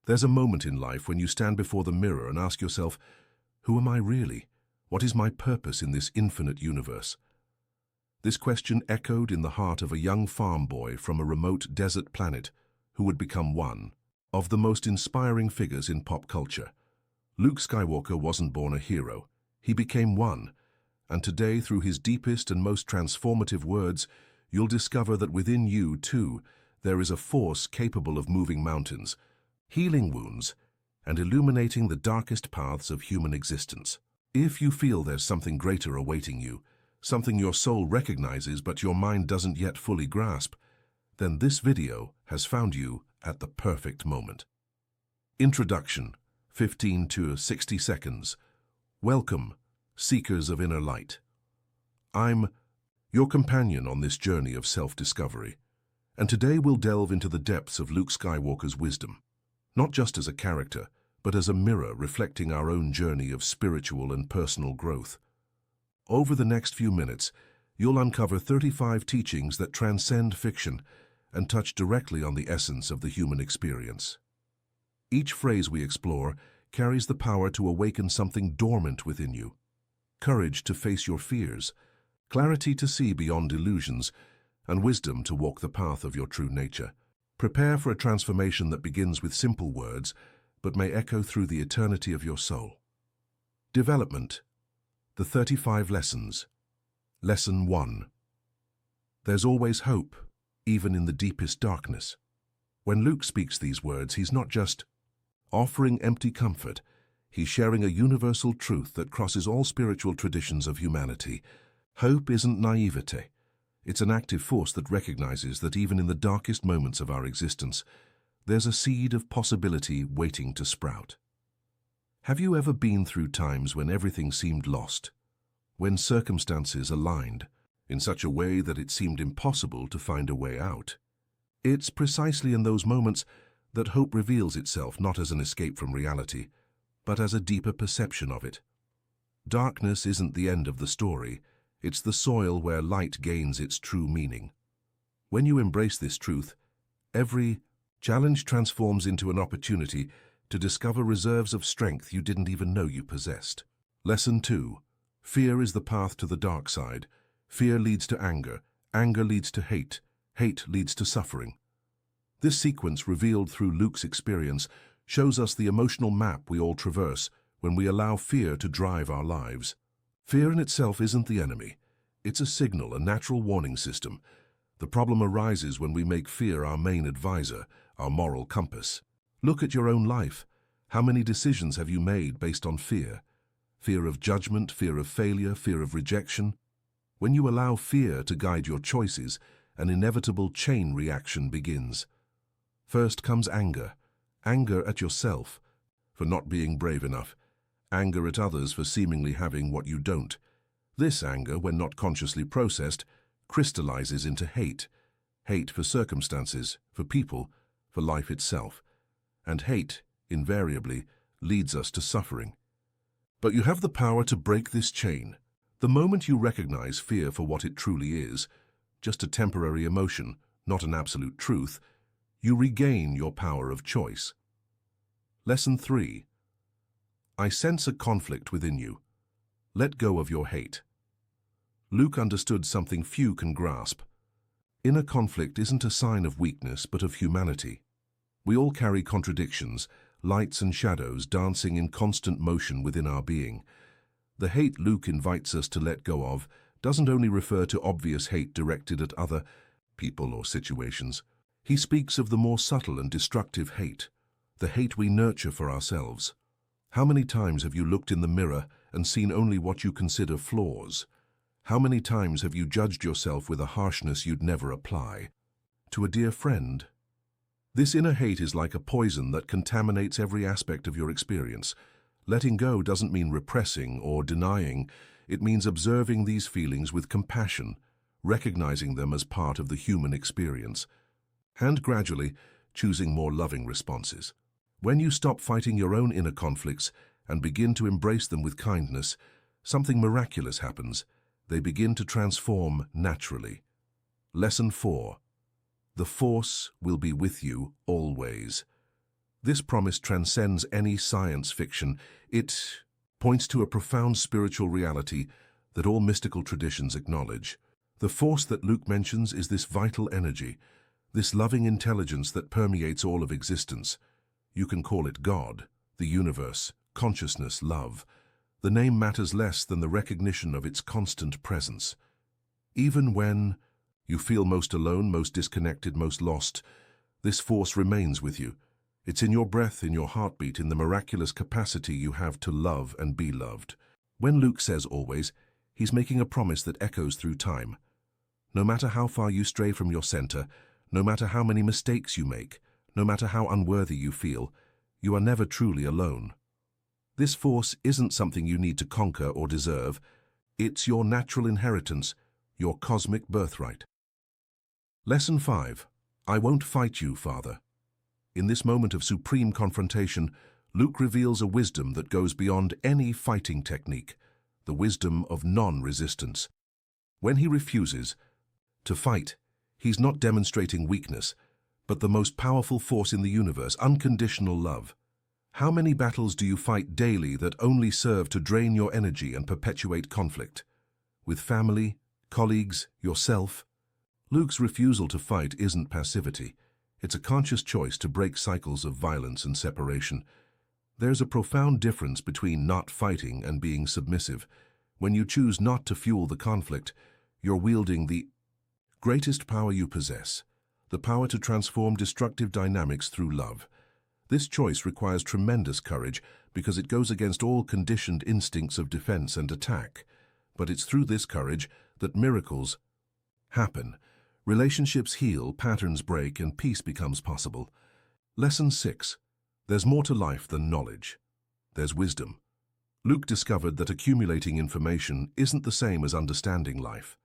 There's a moment in life when you stand before the mirror and ask yourself, who am I really? What is my purpose in this infinite universe? This question echoed in the heart of a young farm boy from a remote desert planet who would become one of the most inspiring figures in pop culture. Luke Skywalker wasn't born a hero. He became one. And today, through his deepest and most transformative words, you'll discover that within you, too, there is a force capable of moving mountains, healing wounds, and illuminating the darkest paths of human existence. If you feel there's something greater awaiting you, something your soul recognizes but your mind doesn't yet fully grasp, then this video has found you at the perfect moment. Introduction, 15 to 60 seconds. Welcome, seekers of inner light. I'm your companion on this journey of self-discovery, and today we'll delve into the depths of Luke Skywalker's wisdom, not just as a character, but as a mirror reflecting our own journey of spiritual and personal growth. Over the next few minutes, you'll uncover 35 teachings that transcend fiction and touch directly on the essence of the human experience. Each phrase we explore carries the power to awaken something dormant within you. Courage to face your fears, clarity to see beyond illusions, and wisdom to walk the path of your true nature. Prepare for a transformation that begins with simple words, but may echo through the eternity of your soul. Development. The 35 lessons. Lesson 1. There's always hope, even in the deepest darkness. When Luke speaks these words, he's not just offering empty comfort. He's sharing a universal truth that crosses all spiritual traditions of humanity. Hope isn't naivete. It's an active force that recognizes that even in the darkest moments of our existence, there's a seed of possibility waiting to sprout. Have you ever been through times when everything seemed lost? When circumstances aligned in such a way that it seemed impossible to find a way out? It's precisely in those moments that hope reveals itself not as an escape from reality, but as a deeper perception of it. Darkness isn't the end of the story. It's the soil where light gains its true meaning. When you embrace this truth, every challenge transforms into an opportunity to discover reserves of strength you didn't even know you possessed. Lesson 2. Fear is the path to the dark side. Fear leads to anger. Anger leads to hate. Hate leads to suffering. This sequence, revealed through Luke's experience, shows us the emotional map we all traverse when we allow fear to drive our lives. Fear in itself isn't the enemy. It's a signal, a natural warning system. The problem arises when we make fear our main advisor, our moral compass. Look at your own life. How many decisions have you made based on fear? Fear of judgment, fear of failure, fear of rejection. When you allow fear to guide your choices, an inevitable chain reaction begins. First comes anger. Anger at yourself for not being brave enough. Anger at others for seemingly having what you don't. This anger, when not consciously processed, crystallizes into hate. Hate for circumstances, for people, for life itself. And hate, invariably, leads us to suffering. But you have the power to break this chain. The moment you recognize fear for what it truly is, just a temporary emotion, not an absolute truth, you regain your power of choice. Lesson 3. I sense a conflict within you. Let go of your hate. Luke understood something few can grasp. Inner conflict isn't a sign of weakness, but of humanity. We all carry contradictions, lights and shadows dancing in constant motion within our being. The hate Luke invites us to let go of doesn't only refer to obvious hate directed at other people or situations. He speaks of the more subtle and destructive hate, the hate we nurture for ourselves. How many times have you looked in the mirror and seen only what you consider flaws? How many times have you judged yourself with a harshness you'd never apply to a dear friend? This inner hate is like a poison that contaminates every aspect of your experience. Letting go doesn't mean repressing or denying. It means observing these feelings with compassion, recognizing them as part of the human experience, and gradually choosing more loving responses. When you stop fighting your own inner conflicts and begin to embrace them with kindness, something miraculous happens. They begin to transform naturally. Lesson 4. The force will be with you always. This promise transcends any science fiction. It points to a profound spiritual reality that all mystical traditions acknowledge. The force that Luke mentions is this vital energy, this loving intelligence that permeates all of existence. You can call it God, the universe, consciousness, love. The name matters less than the recognition of its constant presence. Even when you feel most alone, most disconnected, most lost, this force remains with you. It's in your breath, in your heartbeat, in the miraculous capacity you have to love and be loved. When Luke says always, he's making a promise that echoes through time. No matter how far you stray from your center, no matter how many mistakes you make, no matter how unworthy you feel, you are never truly alone. This force isn't something you need to conquer or deserve. It's your natural inheritance, your cosmic birthright. Lesson 5. I won't fight you, Father. In this moment of supreme confrontation, Luke reveals a wisdom that goes beyond any fighting technique, the wisdom of non-resistance. When he refuses to fight, he's not demonstrating weakness, but the most powerful force in the universe, unconditional love. How many battles do you fight daily that only serve to drain your energy and perpetuate conflict? With family, colleagues, yourself? Luke's refusal to fight isn't passivity. It's a conscious choice to break cycles of violence and separation. There's a profound difference between not fighting and being submissive. When you choose not to fuel the conflict, you're wielding the greatest power you possess, the power to transform destructive dynamics through love. This choice requires tremendous courage because it goes against all conditioned instincts of defense and attack. But it's through this courage that miracles happen. Relationships heal, patterns break, and peace becomes possible. Lesson 6. There's more to life than knowledge. There's wisdom. Luke discovered that accumulating information isn't the same as understanding life.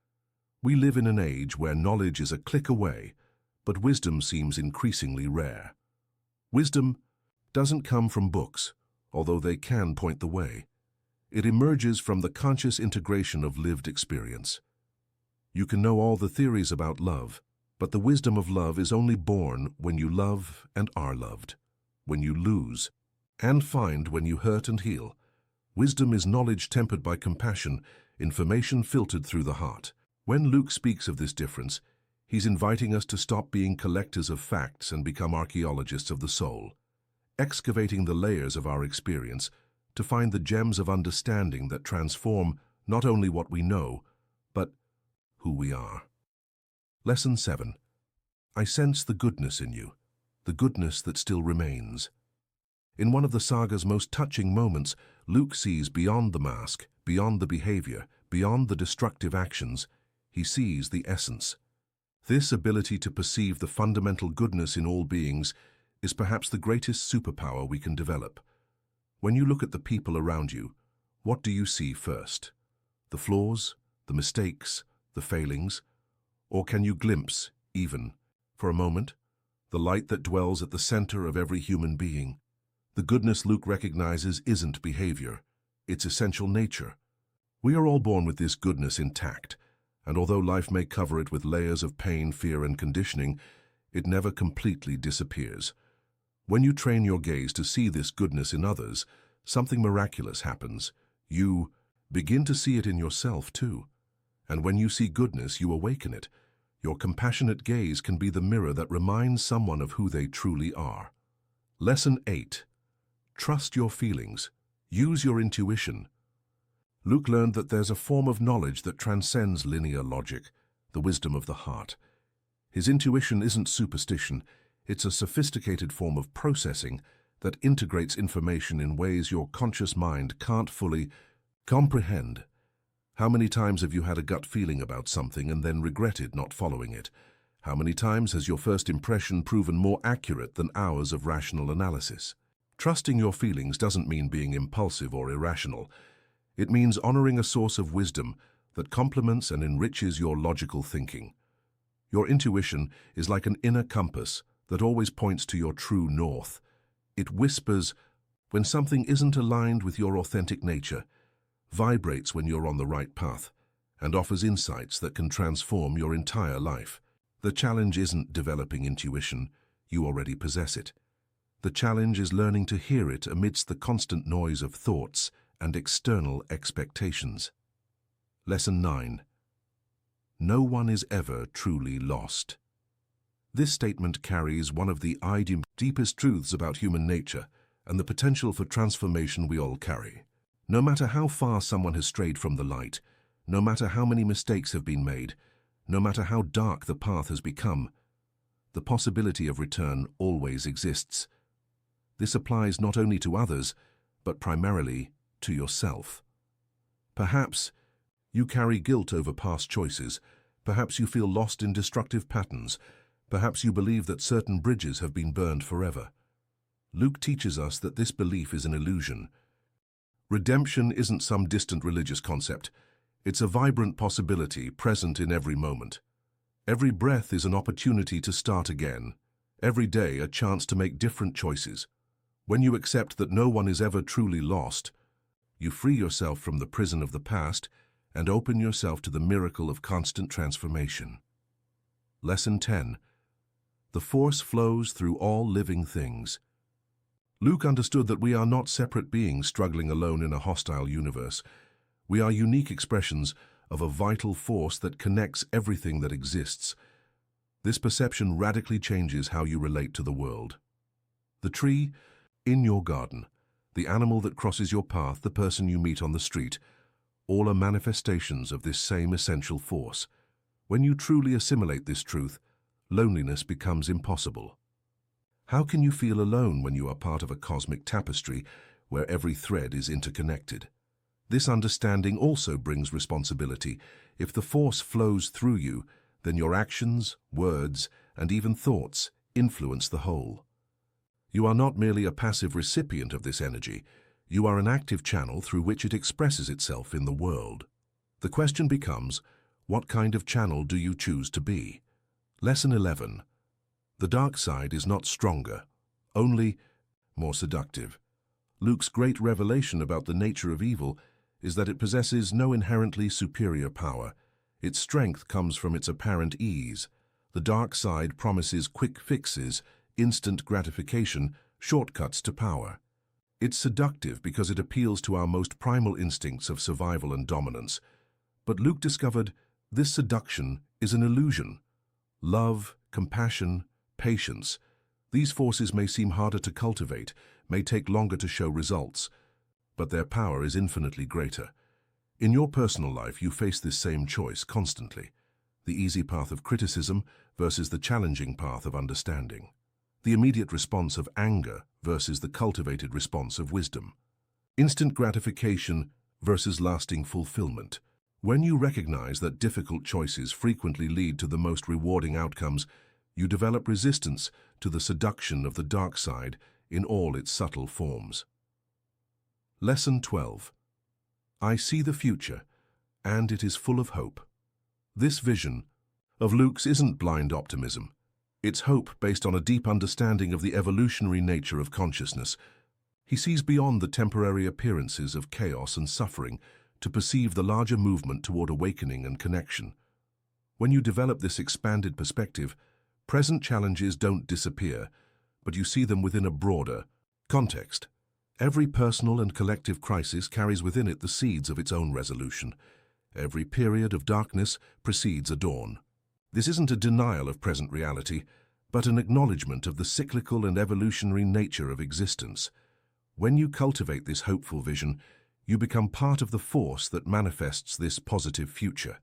We live in an age where knowledge is a click away, but wisdom seems increasingly rare. Wisdom doesn't come from books, although they can point the way. It emerges from the conscious integration of lived experience. You can know all the theories about love, but the wisdom of love is only born when you love and are loved, when you lose and find, when you hurt and heal. Wisdom is knowledge tempered by compassion, information filtered through the heart. When Luke speaks of this difference, he's inviting us to stop being collectors of facts and become archaeologists of the soul, excavating the layers of our experience to find the gems of understanding that transform not only what we know, but who we are. Lesson 7. I sense the goodness in you, the goodness that still remains. In one of the saga's most touching moments, Luke sees beyond the mask, beyond the behavior, beyond the destructive actions. He sees the essence. This ability to perceive the fundamental goodness in all beings is perhaps the greatest superpower we can develop. When you look at the people around you, what do you see first? The flaws, the mistakes, the failings? Or can you glimpse, even, for a moment, the light that dwells at the center of every human being? The goodness Luke recognizes isn't behavior, it's essential nature. We are all born with this goodness intact, and although life may cover it with layers of pain, fear, and conditioning, it never completely disappears. When you train your gaze to see this goodness in others, something miraculous happens. You begin to see it in yourself too. And when you see goodness, you awaken it. Your compassionate gaze can be the mirror that reminds someone of who they truly are. Lesson 8. Trust your feelings. Use your intuition. Luke learned that there's a form of knowledge that transcends linear logic, the wisdom of the heart. His intuition isn't superstition, it's a sophisticated form of processing that integrates information in ways your conscious mind can't fully comprehend. How many times have you had a gut feeling about something and then regretted not following it? How many times has your first impression proven more accurate than hours of rational analysis? Trusting your feelings doesn't mean being impulsive or irrational. It means honoring a source of wisdom that complements and enriches your logical thinking. Your intuition is like an inner compass that always points to your true north. It whispers when something isn't aligned with your authentic nature, vibrates when you're on the right path, and offers insights that can transform your entire life. The challenge isn't developing intuition, you already possess it. The challenge is learning to hear it amidst the constant noise of thoughts and external expectations. Lesson 9. No one is ever truly lost. This statement carries one of the deepest truths about human nature and the potential for transformation we all carry. No matter how far someone has strayed from the light, no matter how many mistakes have been made, no matter how dark the path has become, the possibility of return always exists. This applies not only to others, but primarily to yourself. Perhaps you carry guilt over past choices. Perhaps you feel lost in destructive patterns. Perhaps you believe that certain bridges have been burned forever. Luke teaches us that this belief is an illusion. Redemption isn't some distant religious concept. It's a vibrant possibility present in every moment. Every breath is an opportunity to start again. Every day a chance to make different choices. When you accept that no one is ever truly lost, you free yourself from the prison of the past and open yourself to the miracle of constant transformation. Lesson 10. The force flows through all living things. Luke understood that we are not separate beings struggling alone in a hostile universe. We are unique expressions of a vital force that connects everything that exists. This perception radically changes how you relate to the world. The tree in your garden, the animal that crosses your path, the person you meet on the street, all are manifestations of this same essential force. When you truly assimilate this truth, loneliness becomes impossible. How can you feel alone when you are part of a cosmic tapestry where every thread is interconnected? This understanding also brings responsibility. If the force flows through you, then your actions, words, and even thoughts influence the whole. You are not merely a passive recipient of this energy. You are an active channel through which it expresses itself in the world. The question becomes, what kind of channel do you choose to be? Lesson 11. The dark side is not stronger, only more seductive. Luke's great revelation about the nature of evil is that it possesses no inherently superior power. Its strength comes from its apparent ease. The dark side promises quick fixes, instant gratification, shortcuts to power. It's seductive because it appeals to our most primal instincts of survival and dominance. But Luke discovered this seduction is an illusion. Love, compassion, patience, these forces may seem harder to cultivate, may take longer to show results, but their power is infinitely greater. In your personal life, you face this same choice constantly: the easy path of criticism versus the challenging path of understanding. The immediate response of anger versus the cultivated response of wisdom. Instant gratification versus lasting fulfillment. When you recognize that difficult choices frequently lead to the most rewarding outcomes, you develop resistance to the seduction of the dark side in all its subtle forms. Lesson 12. I see the future, and it is full of hope. This vision of Luke's isn't blind optimism. It's hope based on a deep understanding of the evolutionary nature of consciousness. He sees beyond the temporary appearances of chaos and suffering to perceive the larger movement toward awakening and connection. When you develop this expanded perspective, present challenges don't disappear, but you see them within a broader context. Every personal and collective crisis carries within it the seeds of its own resolution. Every period of darkness precedes a dawn. This isn't a denial of present reality, but an acknowledgement of the cyclical and evolutionary nature of existence. When you cultivate this hopeful vision, you become part of the force that manifests this positive future.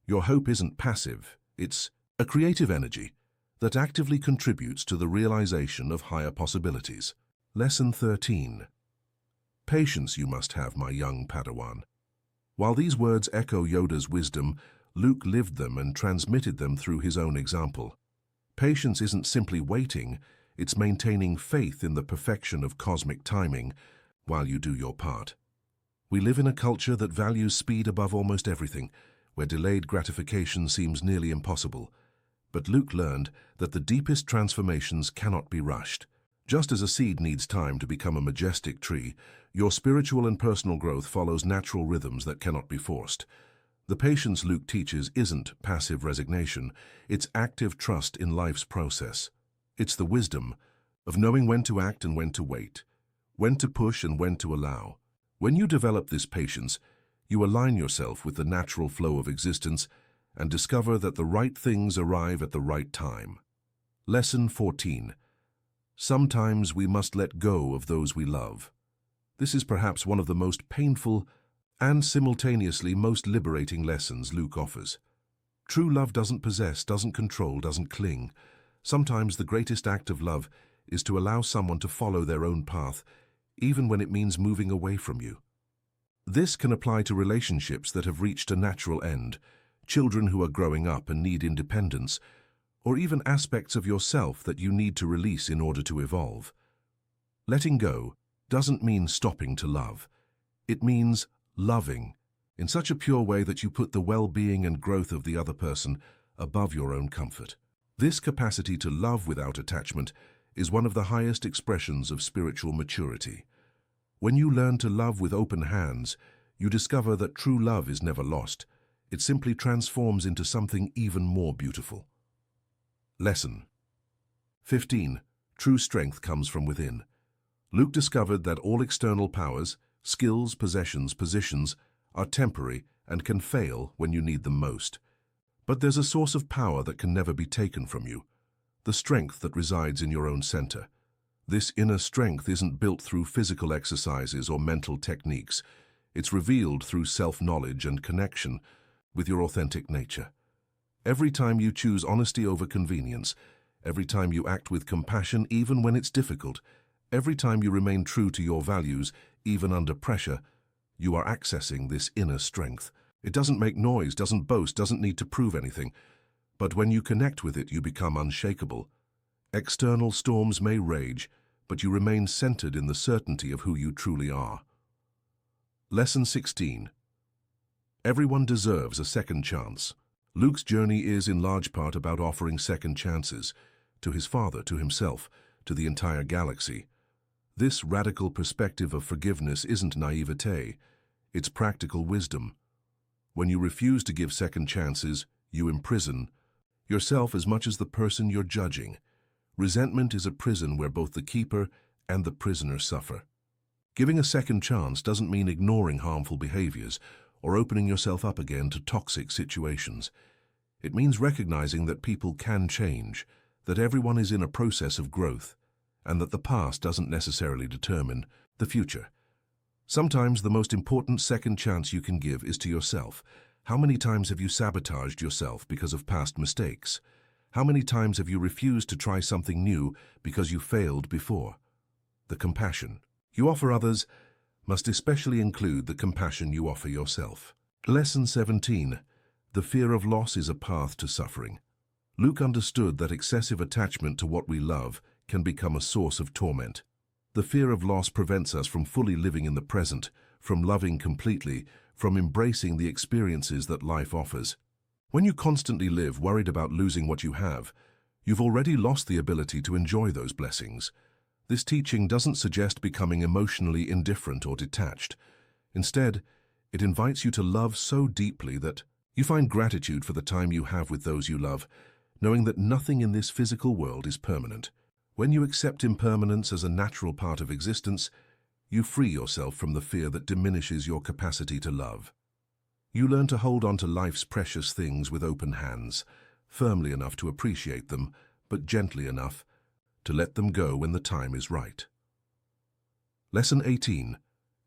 Your hope isn't passive, it's a creative energy that actively contributes to the realization of higher possibilities. Lesson 13. Patience you must have, my young Padawan. While these words echo Yoda's wisdom, Luke lived them and transmitted them through his own example. Patience isn't simply waiting, it's maintaining faith in the perfection of cosmic timing while you do your part. We live in a culture that values speed above almost everything, where delayed gratification seems nearly impossible. But Luke learned that the deepest transformations cannot be rushed. Just as a seed needs time to become a majestic tree, your spiritual and personal growth follows natural rhythms that cannot be forced. The patience Luke teaches isn't passive resignation, it's active trust in life's process. It's the wisdom of knowing when to act and when to wait, when to push and when to allow. When you develop this patience, you align yourself with the natural flow of existence and discover that the right things arrive at the right time. Lesson 14. Sometimes we must let go of those we love. This is perhaps one of the most painful and simultaneously most liberating lessons Luke offers. True love doesn't possess, doesn't control, doesn't cling. Sometimes the greatest act of love is to allow someone to follow their own path, even when it means moving away from you. This can apply to relationships that have reached a natural end, children who are growing up and need independence, or even aspects of yourself that you need to release in order to evolve. Letting go doesn't mean stopping to love. It means loving in such a pure way that you put the well-being and growth of the other person above your own comfort. This capacity to love without attachment is one of the highest expressions of spiritual maturity. When you learn to love with open hands, you discover that true love is never lost. It simply transforms into something even more beautiful. Lesson 15. True strength comes from within. Luke discovered that all external powers, skills, possessions, positions, are temporary and can fail when you need them most. But there's a source of power that can never be taken from you, the strength that resides in your own center. This inner strength isn't built through physical exercises or mental techniques. It's revealed through self-knowledge and connection with your authentic nature. Every time you choose honesty over convenience, every time you act with compassion even when it's difficult, every time you remain true to your values even under pressure, you are accessing this inner strength. It doesn't make noise, doesn't boast, doesn't need to prove anything. But when you connect with it, you become unshakable. External storms may rage, but you remain centered in the certainty of who you truly are. Lesson 16. Everyone deserves a second chance. Luke's journey is in large part about offering second chances to his father, to himself, to the entire galaxy. This radical perspective of forgiveness isn't naivete, it's practical wisdom. When you refuse to give second chances, you imprison yourself as much as the person you're judging. Resentment is a prison where both the keeper and the prisoner suffer. Giving a second chance doesn't mean ignoring harmful behaviors or opening yourself up again to toxic situations. It means recognizing that people can change, that everyone is in a process of growth, and that the past doesn't necessarily determine the future. Sometimes the most important second chance you can give is to yourself. How many times have you sabotaged yourself because of past mistakes? How many times have you refused to try something new because you failed before? The compassion you offer others must especially include the compassion you offer yourself. Lesson 17. The fear of loss is a path to suffering. Luke understood that excessive attachment to what we love can become a source of torment. The fear of loss prevents us from fully living in the present, from loving completely, from embracing the experiences that life offers. When you constantly live worried about losing what you have, you've already lost the ability to enjoy those blessings. This teaching doesn't suggest becoming emotionally indifferent or detached. Instead, it invites you to love so deeply that you find gratitude for the time you have with those you love, knowing that nothing in this physical world is permanent. When you accept impermanence as a natural part of existence, you free yourself from the fear that diminishes your capacity to love. You learn to hold on to life's precious things with open hands, firmly enough to appreciate them, but gently enough to let them go when the time is right. Lesson 18.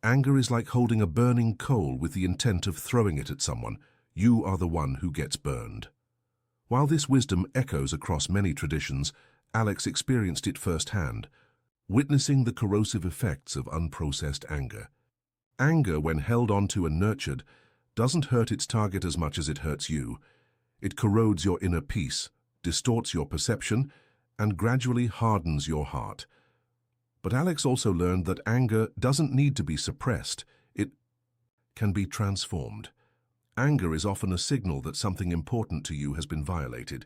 Anger is like holding a burning coal with the intent of throwing it at someone. You are the one who gets burned. While this wisdom echoes across many traditions, Alex experienced it firsthand, witnessing the corrosive effects of unprocessed anger. Anger, when held onto and nurtured, doesn't hurt its target as much as it hurts you. It corrodes your inner peace, distorts your perception, and gradually hardens your heart. But Alex also learned that anger doesn't need to be suppressed. It can be transformed. Anger is often a signal that something important to you has been violated.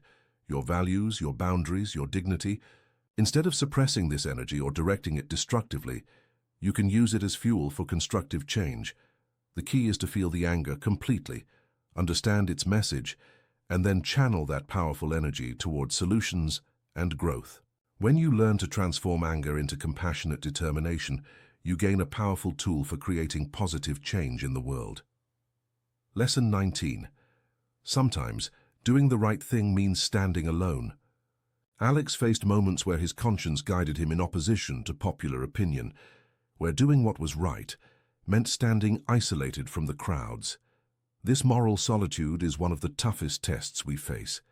Your values, your boundaries, your dignity. Instead of suppressing this energy or directing it destructively, you can use it as fuel for constructive change. The key is to feel the anger completely, understand its message, and then channel that powerful energy towards solutions and growth. When you learn to transform anger into compassionate determination, you gain a powerful tool for creating positive change in the world. Lesson 19. Sometimes, doing the right thing means standing alone. Alex faced moments where his conscience guided him in opposition to popular opinion, where doing what was right meant standing isolated from the crowds. This moral solitude is one of the toughest tests we face.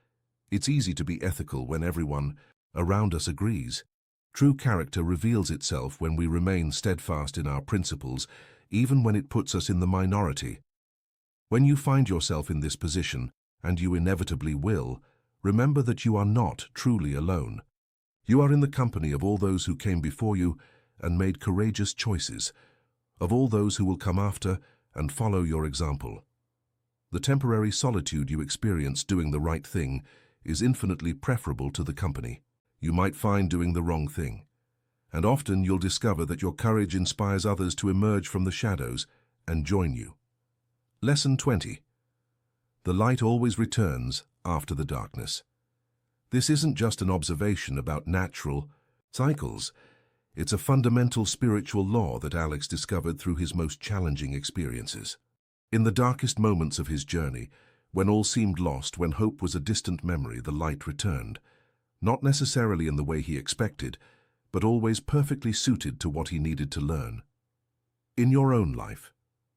It's easy to be ethical when everyone around us agrees. True character reveals itself when we remain steadfast in our principles, even when it puts us in the minority. When you find yourself in this position, and you inevitably will, remember that you are not truly alone. You are in the company of all those who came before you and made courageous choices, of all those who will come after and follow your example. The temporary solitude you experience doing the right thing is infinitely preferable to the company you might find doing the wrong thing. And often you'll discover that your courage inspires others to emerge from the shadows and join you. Lesson 20. The light always returns after the darkness. This isn't just an observation about natural cycles. It's a fundamental spiritual law that Alex discovered through his most challenging experiences. In the darkest moments of his journey, when all seemed lost, when hope was a distant memory, the light returned. Not necessarily in the way he expected, but always perfectly suited to what he needed to learn. In your own life,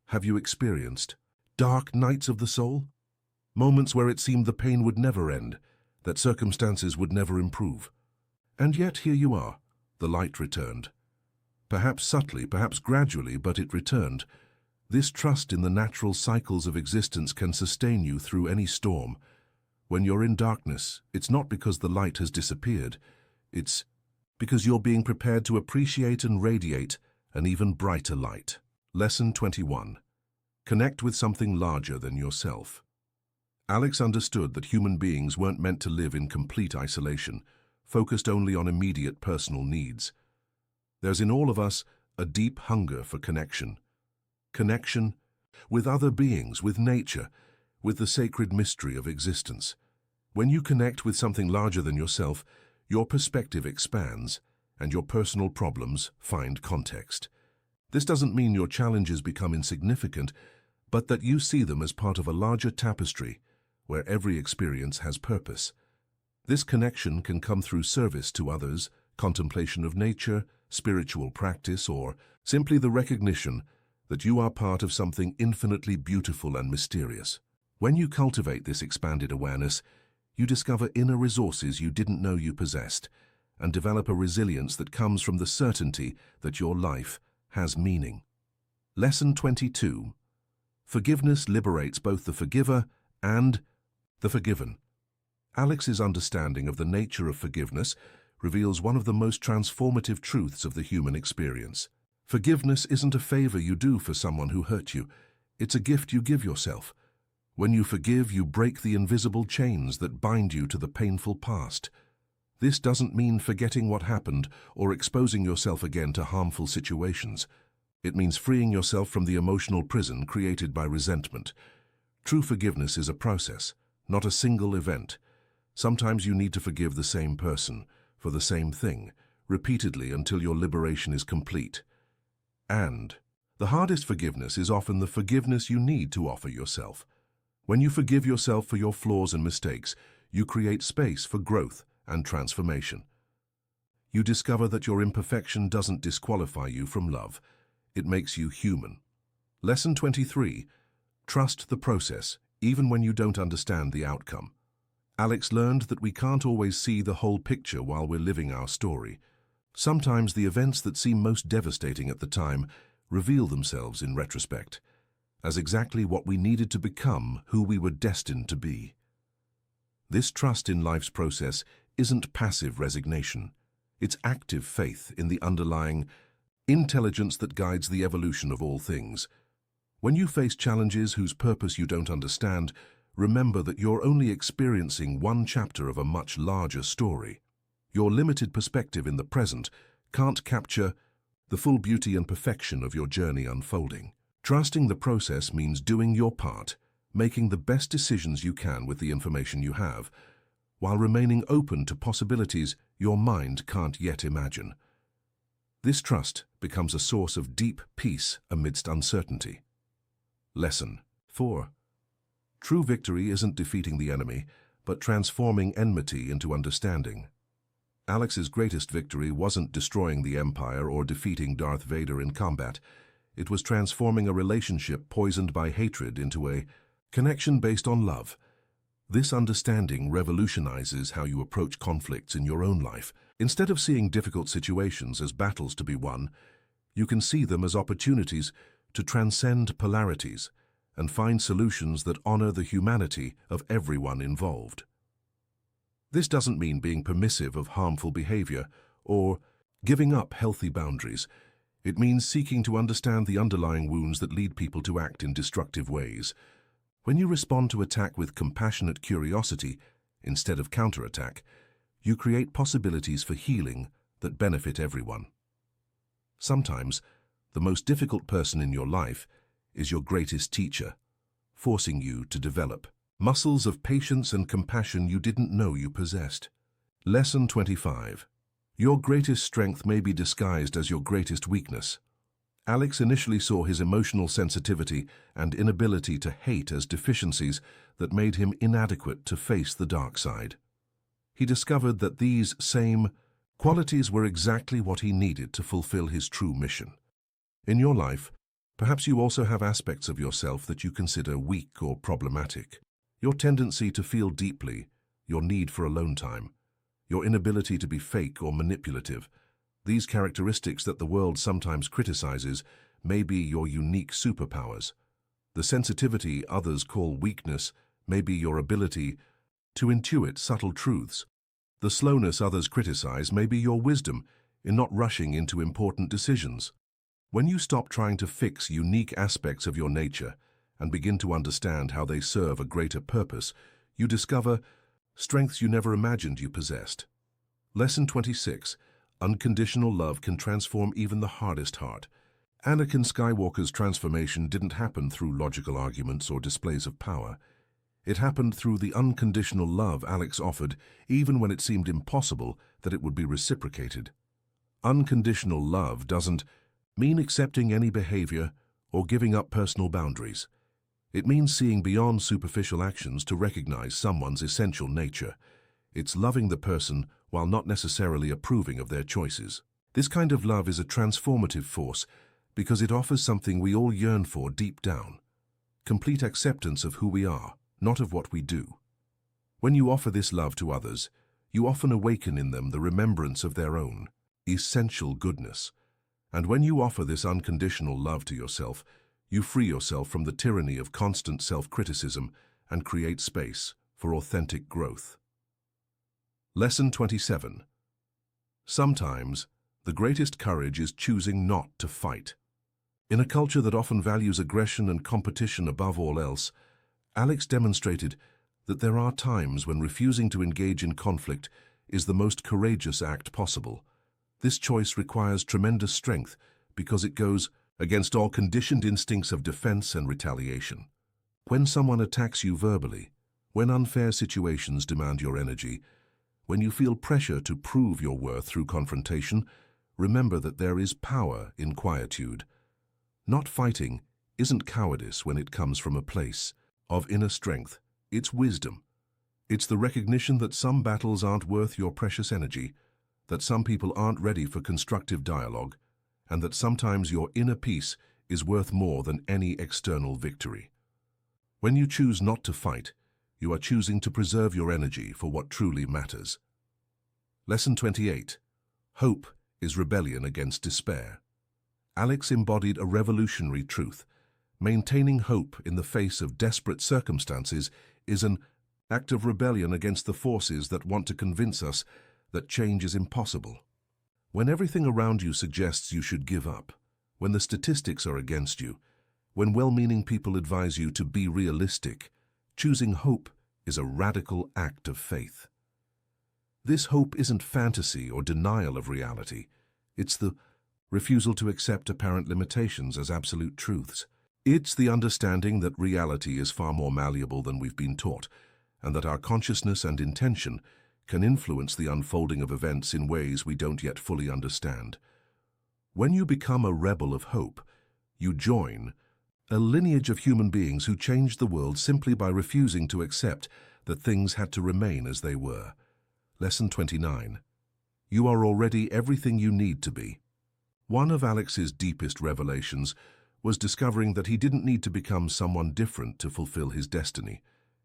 have you experienced dark nights of the soul? Moments where it seemed the pain would never end, that circumstances would never improve. And yet here you are, the light returned. Perhaps subtly, perhaps gradually, but it returned. This trust in the natural cycles of existence can sustain you through any storm. When you're in darkness, it's not because the light has disappeared. It's because you're being prepared to appreciate and radiate an even brighter light. Lesson 21. Connect with something larger than yourself. Alex understood that human beings weren't meant to live in complete isolation, focused only on immediate personal needs. There's in all of us a deep hunger for connection. Connection with other beings, with nature, with the sacred mystery of existence. When you connect with something larger than yourself, your perspective expands and your personal problems find context. This doesn't mean your challenges become insignificant, but that you see them as part of a larger tapestry where every experience has purpose. This connection can come through service to others, contemplation of nature, spiritual practice, or simply the recognition that you are part of something infinitely beautiful and mysterious. When you cultivate this expanded awareness, you discover inner resources you didn't know you possessed, and develop a resilience that comes from the certainty that your life has meaning. Lesson 22. Forgiveness liberates both the forgiver and the forgiven. Alex's understanding of the nature of forgiveness reveals one of the most transformative truths of the human experience. Forgiveness isn't a favor you do for someone who hurt you. It's a gift you give yourself. When you forgive, you break the invisible chains that bind you to the painful past. This doesn't mean forgetting what happened or exposing yourself again to harmful situations. It means freeing yourself from the emotional prison created by resentment. True forgiveness is a process, not a single event. Sometimes you need to forgive the same person for the same thing, repeatedly until your liberation is complete. And the hardest forgiveness is often the forgiveness you need to offer yourself. When you forgive yourself for your flaws and mistakes, you create space for growth and transformation. You discover that your imperfection doesn't disqualify you from love. It makes you human. Lesson 23. Trust the process, even when you don't understand the outcome. Alex learned that we can't always see the whole picture while we're living our story. Sometimes the events that seem most devastating at the time reveal themselves in retrospect as exactly what we needed to become, who we were destined to be. This trust in life's process isn't passive resignation. It's active faith in the underlying intelligence that guides the evolution of all things. When you face challenges whose purpose you don't understand, remember that you're only experiencing one chapter of a much larger story. Your limited perspective in the present can't capture the full beauty and perfection of your journey unfolding. Trusting the process means doing your part, making the best decisions you can with the information you have, while remaining open to possibilities your mind can't yet imagine. This trust becomes a source of deep peace amidst uncertainty. Lesson 4. True victory isn't defeating the enemy, but transforming enmity into understanding. Alex's greatest victory wasn't destroying the Empire or defeating Darth Vader in combat. It was transforming a relationship poisoned by hatred into a connection based on love. This understanding revolutionizes how you approach conflicts in your own life. Instead of seeing difficult situations as battles to be won, you can see them as opportunities to transcend polarities and find solutions that honor the humanity of everyone involved. This doesn't mean being permissive of harmful behavior or giving up healthy boundaries. It means seeking to understand the underlying wounds that lead people to act in destructive ways. When you respond to attack with compassionate curiosity instead of counterattack, you create possibilities for healing that benefit everyone. Sometimes, the most difficult person in your life is your greatest teacher, forcing you to develop muscles of patience and compassion you didn't know you possessed. Lesson 25. Your greatest strength may be disguised as your greatest weakness. Alex initially saw his emotional sensitivity and inability to hate as deficiencies that made him inadequate to face the dark side. He discovered that these same qualities were exactly what he needed to fulfill his true mission. In your life, perhaps you also have aspects of yourself that you consider weak or problematic. Your tendency to feel deeply, your need for alone time, your inability to be fake or manipulative. These characteristics that the world sometimes criticizes may be your unique superpowers. The sensitivity others call weakness may be your ability to intuit subtle truths. The slowness others criticize may be your wisdom in not rushing into important decisions. When you stop trying to fix unique aspects of your nature and begin to understand how they serve a greater purpose, you discover strengths you never imagined you possessed. Lesson 26. Unconditional love can transform even the hardest heart. Anakin Skywalker's transformation didn't happen through logical arguments or displays of power. It happened through the unconditional love Alex offered, even when it seemed impossible that it would be reciprocated. Unconditional love doesn't mean accepting any behavior or giving up personal boundaries. It means seeing beyond superficial actions to recognize someone's essential nature. It's loving the person while not necessarily approving of their choices. This kind of love is a transformative force because it offers something we all yearn for deep down: complete acceptance of who we are, not of what we do. When you offer this love to others, you often awaken in them the remembrance of their own essential goodness. And when you offer this unconditional love to yourself, you free yourself from the tyranny of constant self-criticism and create space for authentic growth. Lesson 27. Sometimes, the greatest courage is choosing not to fight. In a culture that often values aggression and competition above all else, Alex demonstrated that there are times when refusing to engage in conflict is the most courageous act possible. This choice requires tremendous strength because it goes against all conditioned instincts of defense and retaliation. When someone attacks you verbally, when unfair situations demand your energy, when you feel pressure to prove your worth through confrontation, remember that there is power in quietude. Not fighting isn't cowardice when it comes from a place of inner strength. It's wisdom. It's the recognition that some battles aren't worth your precious energy, that some people aren't ready for constructive dialogue, and that sometimes your inner peace is worth more than any external victory. When you choose not to fight, you are choosing to preserve your energy for what truly matters. Lesson 28. Hope is rebellion against despair. Alex embodied a revolutionary truth. Maintaining hope in the face of desperate circumstances is an act of rebellion against the forces that want to convince us that change is impossible. When everything around you suggests you should give up, when the statistics are against you, when well-meaning people advise you to be realistic, choosing hope is a radical act of faith. This hope isn't fantasy or denial of reality. It's the refusal to accept apparent limitations as absolute truths. It's the understanding that reality is far more malleable than we've been taught, and that our consciousness and intention can influence the unfolding of events in ways we don't yet fully understand. When you become a rebel of hope, you join a lineage of human beings who changed the world simply by refusing to accept that things had to remain as they were. Lesson 29. You are already everything you need to be. One of Alex's deepest revelations was discovering that he didn't need to become someone different to fulfill his destiny.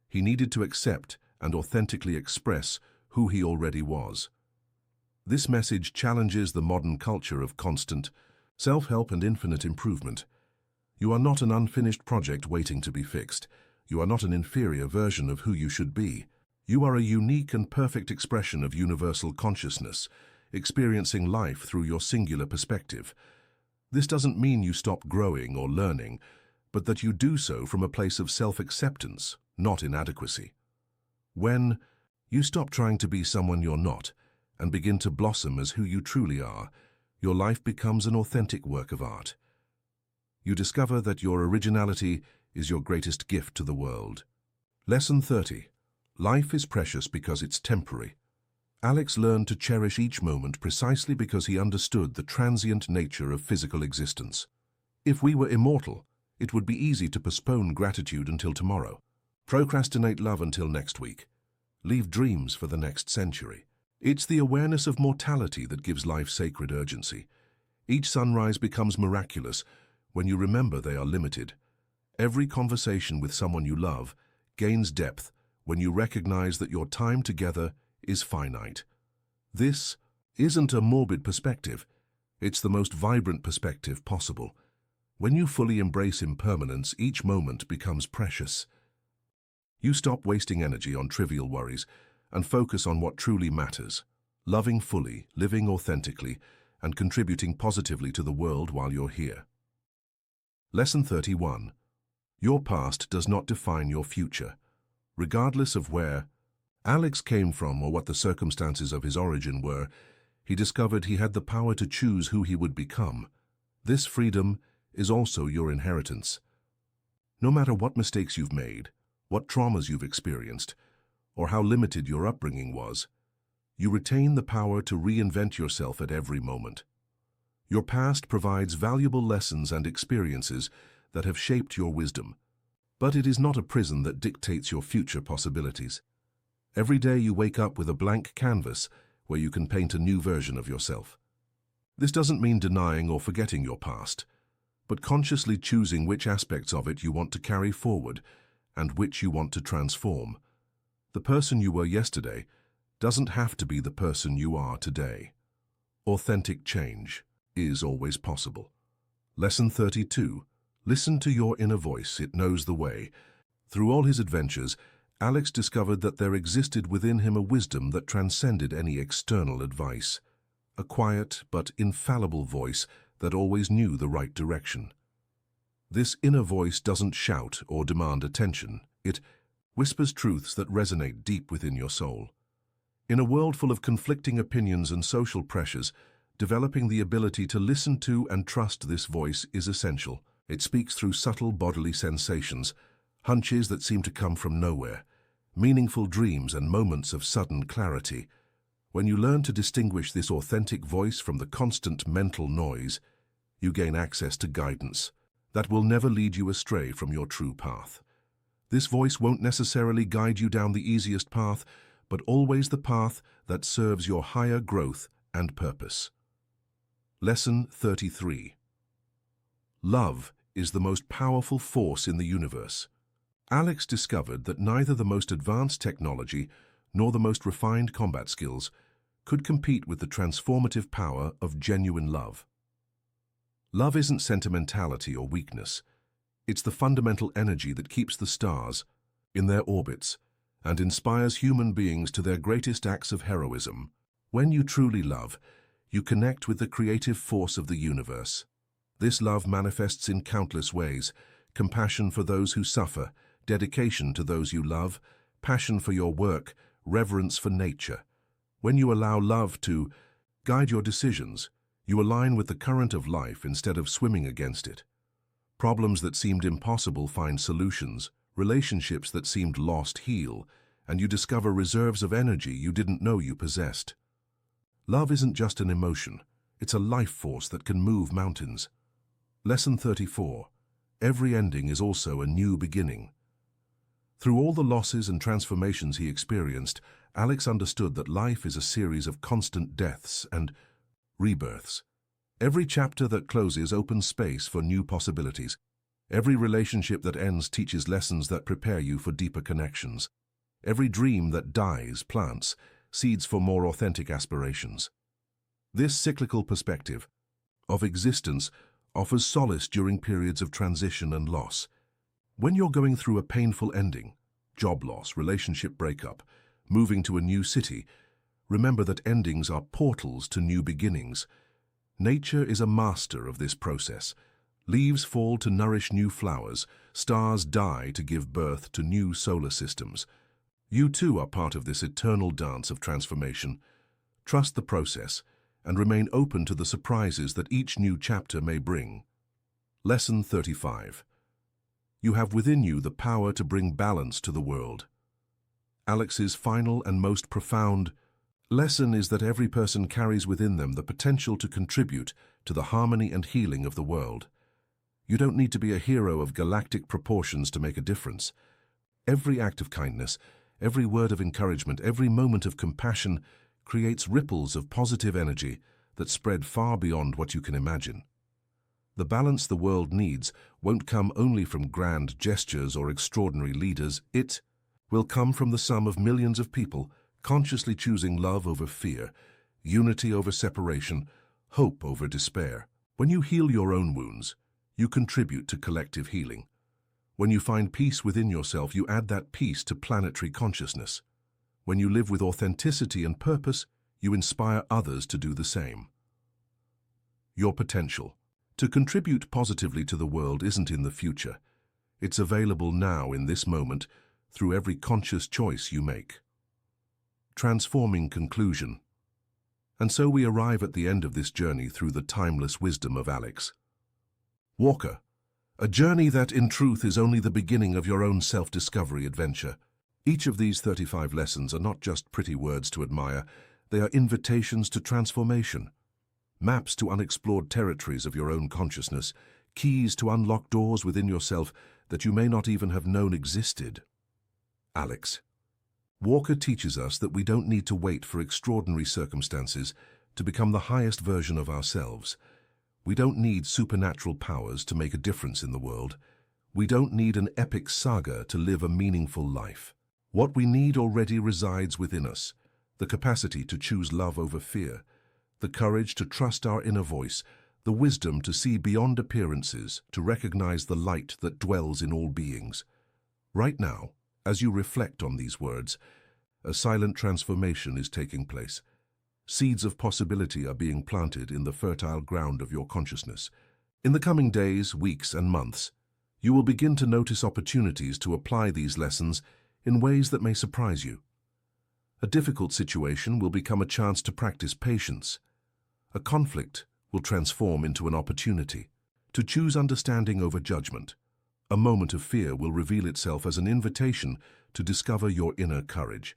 He needed to accept and authentically express who he already was. This message challenges the modern culture of constant self-help and infinite improvement. You are not an unfinished project waiting to be fixed. You are not an inferior version of who you should be. You are a unique and perfect expression of universal consciousness, experiencing life through your singular perspective. This doesn't mean you stop growing or learning, but that you do so from a place of self-acceptance, not inadequacy. When you stop trying to be someone you're not and begin to blossom as who you truly are, your life becomes an authentic work of art. You discover that your originality is your greatest gift to the world. Lesson 30. Life is precious because it's temporary. Alex learned to cherish each moment precisely because he understood the transient nature of physical existence. If we were immortal, it would be easy to postpone gratitude until tomorrow, procrastinate love until next week, leave dreams for the next century. It's the awareness of mortality that gives life sacred urgency. Each sunrise becomes miraculous when you remember they are limited. Every conversation with someone you love gains depth when you recognize that your time together is finite. This isn't a morbid perspective. It's the most vibrant perspective possible. When you fully embrace impermanence, each moment becomes precious. You stop wasting energy on trivial worries and focus on what truly matters, loving fully, living authentically, and contributing positively to the world while you're here. Lesson 31. Your past does not define your future. Regardless of where Alex came from or what the circumstances of his origin were, he discovered he had the power to choose who he would become. This freedom is also your inheritance. No matter what mistakes you've made, what traumas you've experienced, or how limited your upbringing was, you retain the power to reinvent yourself at every moment. Your past provides valuable lessons and experiences that have shaped your wisdom, but it is not a prison that dictates your future possibilities. Every day you wake up with a blank canvas where you can paint a new version of yourself. This doesn't mean denying or forgetting your past, but consciously choosing which aspects of it you want to carry forward and which you want to transform. The person you were yesterday doesn't have to be the person you are today. Authentic change is always possible. Lesson 32. Listen to your inner voice, it knows the way. Through all his adventures, Alex discovered that there existed within him a wisdom that transcended any external advice. A quiet but infallible voice that always knew the right direction. This inner voice doesn't shout or demand attention. It whispers truths that resonate deep within your soul. In a world full of conflicting opinions and social pressures, developing the ability to listen to and trust this voice is essential. It speaks through subtle bodily sensations, hunches that seem to come from nowhere, meaningful dreams and moments of sudden clarity. When you learn to distinguish this authentic voice from the constant mental noise, you gain access to guidance that will never lead you astray from your true path. This voice won't necessarily guide you down the easiest path, but always the path that serves your higher growth and purpose. Lesson 33. Love is the most powerful force in the universe. Alex discovered that neither the most advanced technology nor the most refined combat skills could compete with the transformative power of genuine love. Love isn't sentimentality or weakness. It's the fundamental energy that keeps the stars in their orbits and inspires human beings to their greatest acts of heroism. When you truly love, you connect with the creative force of the universe. This love manifests in countless ways: compassion for those who suffer, dedication to those you love, passion for your work, reverence for nature. When you allow love to guide your decisions, you align with the current of life instead of swimming against it. Problems that seemed impossible find solutions, relationships that seemed lost heal, and you discover reserves of energy you didn't know you possessed. Love isn't just an emotion, it's a life force that can move mountains. Lesson 34. Every ending is also a new beginning. Through all the losses and transformations he experienced, Alex understood that life is a series of constant deaths and rebirths. Every chapter that closes opens space for new possibilities. Every relationship that ends teaches lessons that prepare you for deeper connections. Every dream that dies plants seeds for more authentic aspirations. This cyclical perspective of existence offers solace during periods of transition and loss. When you're going through a painful ending, job loss, relationship breakup, moving to a new city, remember that endings are portals to new beginnings. Nature is a master of this process. Leaves fall to nourish new flowers, stars die to give birth to new solar systems. You too are part of this eternal dance of transformation. Trust the process and remain open to the surprises that each new chapter may bring. Lesson 35. You have within you the power to bring balance to the world. Alex's final and most profound lesson is that every person carries within them the potential to contribute to the harmony and healing of the world. You don't need to be a hero of galactic proportions to make a difference. Every act of kindness, every word of encouragement, every moment of compassion creates ripples of positive energy that spread far beyond what you can imagine. The balance the world needs won't come only from grand gestures or extraordinary leaders. It will come from the sum of millions of people consciously choosing love over fear, unity over separation, hope over despair. When you heal your own wounds, you contribute to collective healing. When you find peace within yourself, you add that peace to planetary consciousness. When you live with authenticity and purpose, you inspire others to do the same. Your potential to contribute positively to the world isn't in the future. It's available now in this moment through every conscious choice you make. Transforming conclusion. And so we arrive at the end of this journey through the timeless wisdom of Alex Walker, a journey that in truth is only the beginning of your own self-discovery adventure. Each of these 35 lessons are not just pretty words to admire, they are invitations to transformation, maps to unexplored territories of your own consciousness, keys to unlock doors within yourself that you may not even have known existed. Alex Walker teaches us that we don't need to wait for extraordinary circumstances to become the highest version of ourselves. We don't need supernatural powers to make a difference in the world. We don't need an epic saga to live a meaningful life. What we need already resides within us: the capacity to choose love over fear, the courage to trust our inner voice, the wisdom to see beyond appearances, to recognize the light that dwells in all beings. Right now, as you reflect on these words, a silent transformation is taking place. Seeds of possibility are being planted in the fertile ground of your consciousness. In the coming days, weeks, and months, you will begin to notice opportunities to apply these lessons in ways that may surprise you. A difficult situation will become a chance to practice patience. A conflict will transform into an opportunity to choose understanding over judgment. A moment of fear will reveal itself as an invitation to discover your inner courage.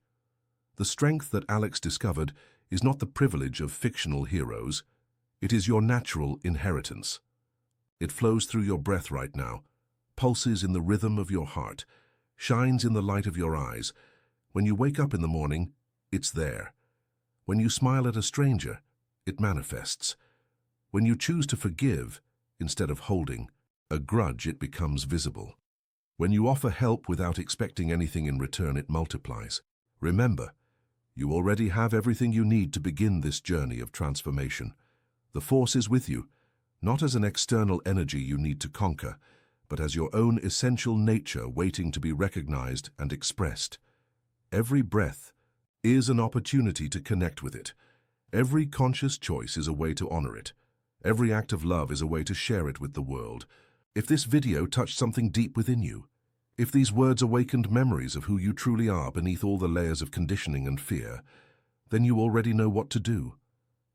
The strength that Alex discovered is not the privilege of fictional heroes. It is your natural inheritance. It flows through your breath right now, pulses in the rhythm of your heart, shines in the light of your eyes. When you wake up in the morning, it's there. When you smile at a stranger, it manifests. When you choose to forgive, instead of holding a grudge, it becomes visible. When you offer help without expecting anything in return, it multiplies. Remember, you already have everything you need to begin this journey of transformation. The force is with you, not as an external energy you need to conquer, but as your own essential nature waiting to be recognized and expressed. Every breath is an opportunity to connect with it. Every conscious choice is a way to honor it. Every act of love is a way to share it with the world. If this video touched something deep within you, if these words awakened memories of who you truly are beneath all the layers of conditioning and fear, then you already know what to do.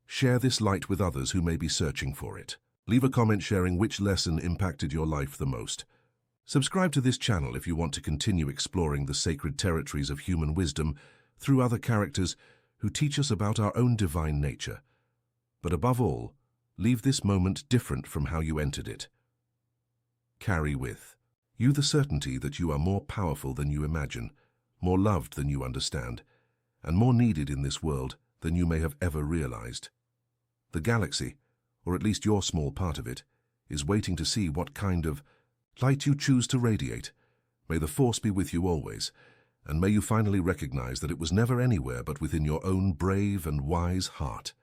Share this light with others who may be searching for it. Leave a comment sharing which lesson impacted your life the most. Subscribe to this channel if you want to continue exploring the sacred territories of human wisdom through other characters who teach us about our own divine nature. But above all, leave this moment different from how you entered it. Carry with you the certainty that you are more powerful than you imagine, more loved than you understand, and more needed in this world than you may have ever realized. The galaxy, or at least your small part of it, is waiting to see what kind of light you choose to radiate. May the Force be with you always, and may you finally recognize that it was never anywhere but within your own brave and wise heart.